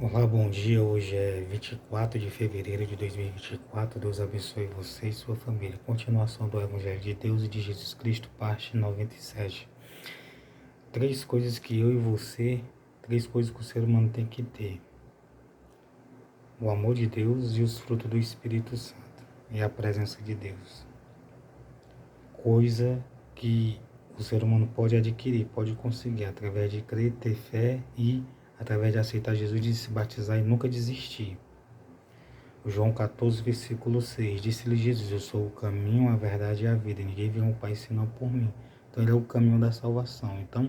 Olá, bom dia. Hoje é 24 de fevereiro de 2024. Deus abençoe você e sua família. Continuação do Evangelho de Deus e de Jesus Cristo, parte 97. Três coisas que eu e você, três coisas que o ser humano tem que ter: o amor de Deus e os frutos do Espírito Santo e a presença de Deus. Coisa que o ser humano pode adquirir, pode conseguir através de crer, ter fé e através de aceitar Jesus, de se batizar e nunca desistir. João 14, versículo 6, disse-lhe Jesus: eu sou o caminho, a verdade e a vida, ninguém vem ao Pai senão por mim. Então ele é o caminho da salvação. Então,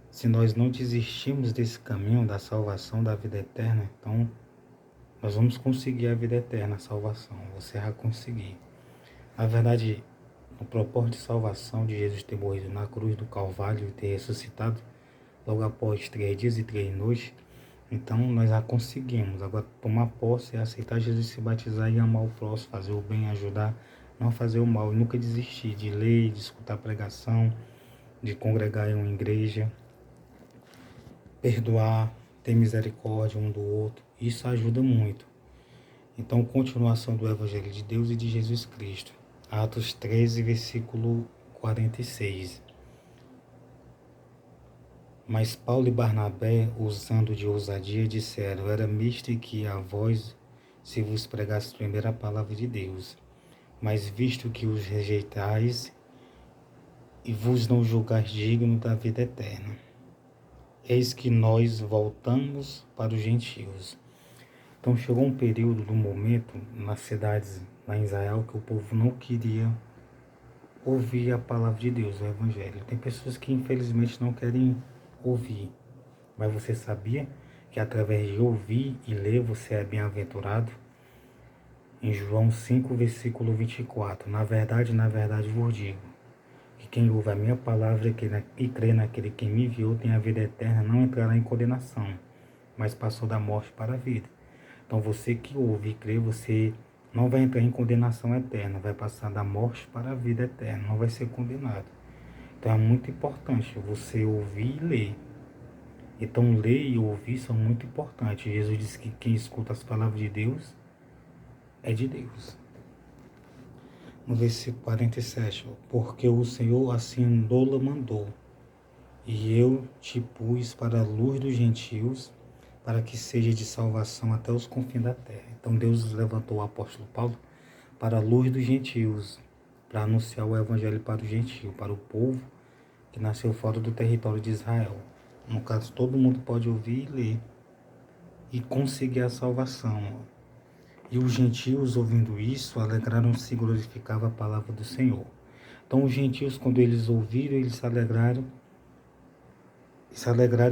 se nós não desistirmos desse caminho da salvação, da vida eterna, então nós vamos conseguir a vida eterna, a salvação. Você vai conseguir. Na verdade, no propósito de salvação de Jesus ter morrido na cruz do Calvário e ter ressuscitado logo após 3 dias e 3 noites, então nós já conseguimos. Agora, tomar posse é aceitar Jesus, se batizar e amar o próximo, fazer o bem, ajudar, não fazer o mal, e nunca desistir de ler, de escutar pregação, de congregar em uma igreja, perdoar, ter misericórdia um do outro. Isso ajuda muito. Então, continuação do Evangelho de Deus e de Jesus Cristo. Atos 13, versículo 46. Mas Paulo e Barnabé, usando de ousadia, disseram: era misto que a vós se vos pregasse primeiro a palavra de Deus. Mas visto que os rejeitais e vos não julgais digno da vida eterna, eis que nós voltamos para os gentios. Então chegou um período, um momento, nas cidades lá em Israel, que o povo não queria ouvir a palavra de Deus, o Evangelho. Tem pessoas que infelizmente não querem ouvir. Mas você sabia que através de ouvir e ler você é bem-aventurado? Em João 5, versículo 24. Na verdade vos digo, que quem ouve a minha palavra e crê naquele que me enviou tem a vida eterna, não entrará em condenação, mas passou da morte para a vida. Então você que ouve e crê, você não vai entrar em condenação eterna, vai passar da morte para a vida eterna, não vai ser condenado. Então é muito importante você ouvir e ler. Então, ler e ouvir são muito importantes. Jesus disse que quem escuta as palavras de Deus é de Deus. No versículo 47, porque o Senhor assim nola mandou, e eu te pus para a luz dos gentios, para que seja de salvação até os confins da terra. Então, Deus levantou o apóstolo Paulo para a luz dos gentios, para anunciar o evangelho para o gentio, para o povo que nasceu fora do território de Israel. No caso, todo mundo pode ouvir e ler e conseguir a salvação. E os gentios, ouvindo isso, alegraram-se e glorificavam a palavra do Senhor. Então os gentios, quando eles ouviram, eles se alegraram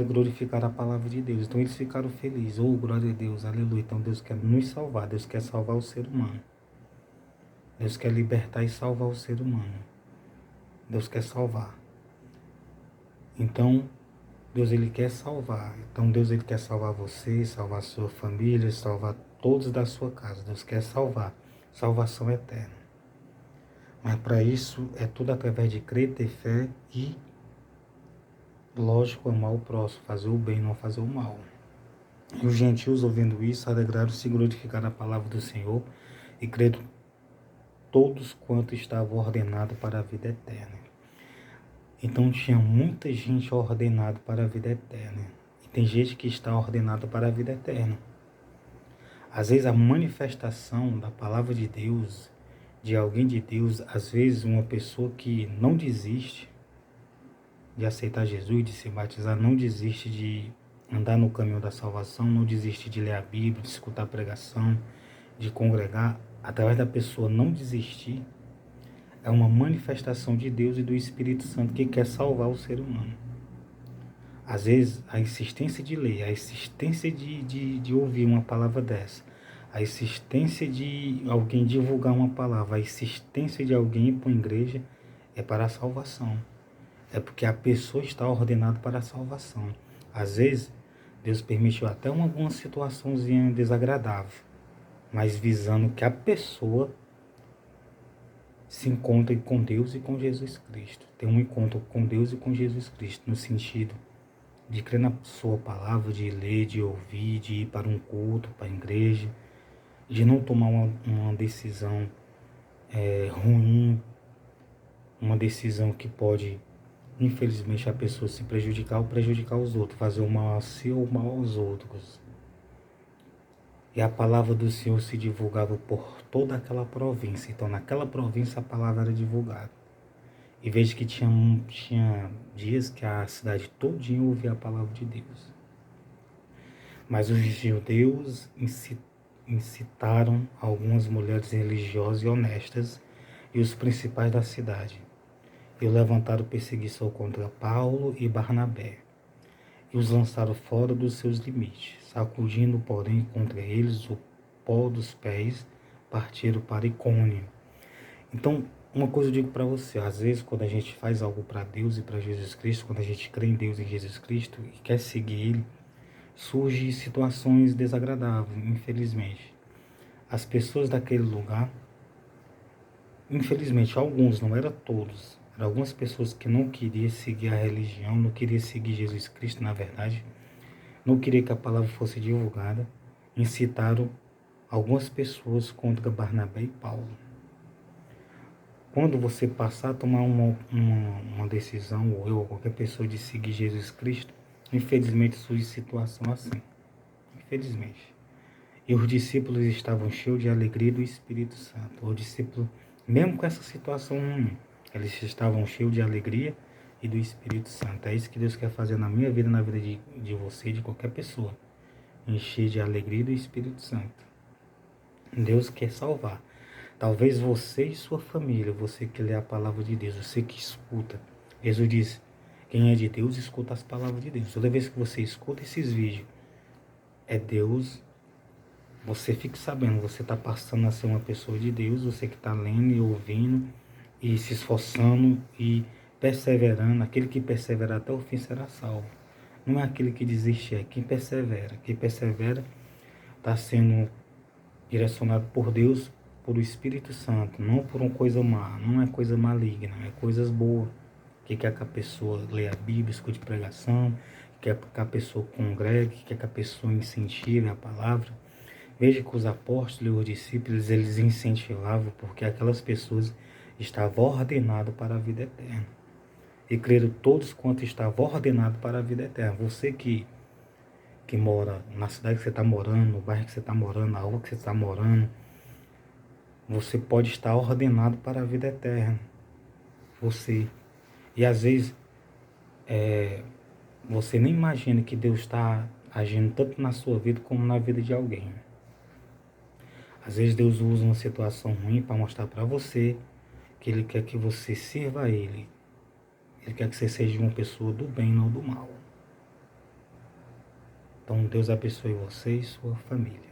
e glorificaram a palavra de Deus. Então eles ficaram felizes. Oh, glória a Deus, aleluia. Então Deus quer nos salvar, Deus quer salvar o ser humano. Deus quer libertar e salvar o ser humano. Deus quer salvar. Então, Deus ele quer salvar. Então Deus ele quer salvar você, salvar a sua família, salvar todos da sua casa. Deus quer salvar. Salvação eterna. Mas para isso é tudo através de crer, ter fé e, lógico, amar o próximo, fazer o bem, não fazer o mal. E os gentios, ouvindo isso, alegraram-se e glorificaram a palavra do Senhor e creram todos quanto estavam ordenados para a vida eterna. Então tinha muita gente ordenada para a vida eterna. E tem gente que está ordenada para a vida eterna. Às vezes a manifestação da palavra de Deus, de alguém de Deus, às vezes uma pessoa que não desiste de aceitar Jesus, de se batizar, não desiste de andar no caminho da salvação, não desiste de ler a Bíblia, de escutar a pregação, de congregar, através da pessoa não desistir, é uma manifestação de Deus e do Espírito Santo que quer salvar o ser humano. Às vezes, a insistência de ler, a insistência de ouvir uma palavra dessa, a insistência de alguém divulgar uma palavra, a insistência de alguém ir para uma igreja é para a salvação. É porque a pessoa está ordenada para a salvação. Às vezes, Deus permitiu até alguma situaçãozinha desagradável, mas visando que a pessoa se encontre com Deus e com Jesus Cristo. Tem um encontro com Deus e com Jesus Cristo, no sentido de crer na sua palavra, de ler, de ouvir, de ir para um culto, para a igreja, de não tomar uma decisão ruim, uma decisão que pode, infelizmente, a pessoa se prejudicar ou prejudicar os outros, fazer o mal a si ou o mal aos outros. E a palavra do Senhor se divulgava por toda aquela província. Então, naquela província, a palavra era divulgada. E veja que tinha dias que a cidade todinha ouvia a palavra de Deus. Mas os judeus incitaram algumas mulheres religiosas e honestas e os principais da cidade. E levantaram perseguição contra Paulo e Barnabé. E os lançaram fora dos seus limites, sacudindo, porém, contra eles o pó dos pés, partiram para Icônio. Então, uma coisa eu digo para você, às vezes quando a gente faz algo para Deus e para Jesus Cristo, quando a gente crê em Deus e Jesus Cristo e quer seguir Ele, surgem situações desagradáveis, infelizmente. As pessoas daquele lugar, infelizmente, alguns, não eram todos, eram algumas pessoas que não queriam seguir a religião, não queriam seguir Jesus Cristo, na verdade, não queriam que a palavra fosse divulgada, incitaram algumas pessoas contra Barnabé e Paulo. Quando você passar a tomar uma decisão, ou eu, ou qualquer pessoa, de seguir Jesus Cristo, infelizmente surge situação assim. Infelizmente. E os discípulos estavam cheios de alegria do Espírito Santo. Os discípulos, mesmo com essa situação ruim, eles estavam cheios de alegria e do Espírito Santo. É isso que Deus quer fazer na minha vida, na vida de você, de qualquer pessoa. Encher de alegria do Espírito Santo. Deus quer salvar. Talvez você e sua família, você que lê a palavra de Deus, você que escuta. Jesus diz, quem é de Deus, escuta as palavras de Deus. Toda vez que você escuta esses vídeos, é Deus. Você fique sabendo, você está passando a ser uma pessoa de Deus, você que está lendo e ouvindo, e se esforçando e perseverando. Aquele que persevera até o fim será salvo. Não é aquele que desiste, é quem persevera. Quem persevera está sendo direcionado por Deus, por o Espírito Santo, não por uma coisa má, não é coisa maligna, é coisas boas. Que quer que a pessoa leia a Bíblia, escute pregação, quer que a pessoa congregue, quer que a pessoa incentive a palavra. Veja que os apóstolos e os discípulos, eles incentivavam porque aquelas pessoas estavam ordenadas para a vida eterna. E creram todos quanto estavam ordenados para a vida eterna. Você que mora na cidade que você está morando, no bairro que você está morando, na rua que você está morando, você pode estar ordenado para a vida eterna. Você. E às vezes você nem imagina que Deus está agindo tanto na sua vida como na vida de alguém. Às vezes Deus usa uma situação ruim para mostrar para você que Ele quer que você sirva a Ele. Ele quer que você seja uma pessoa do bem, não do mal. Então Deus abençoe você e sua família.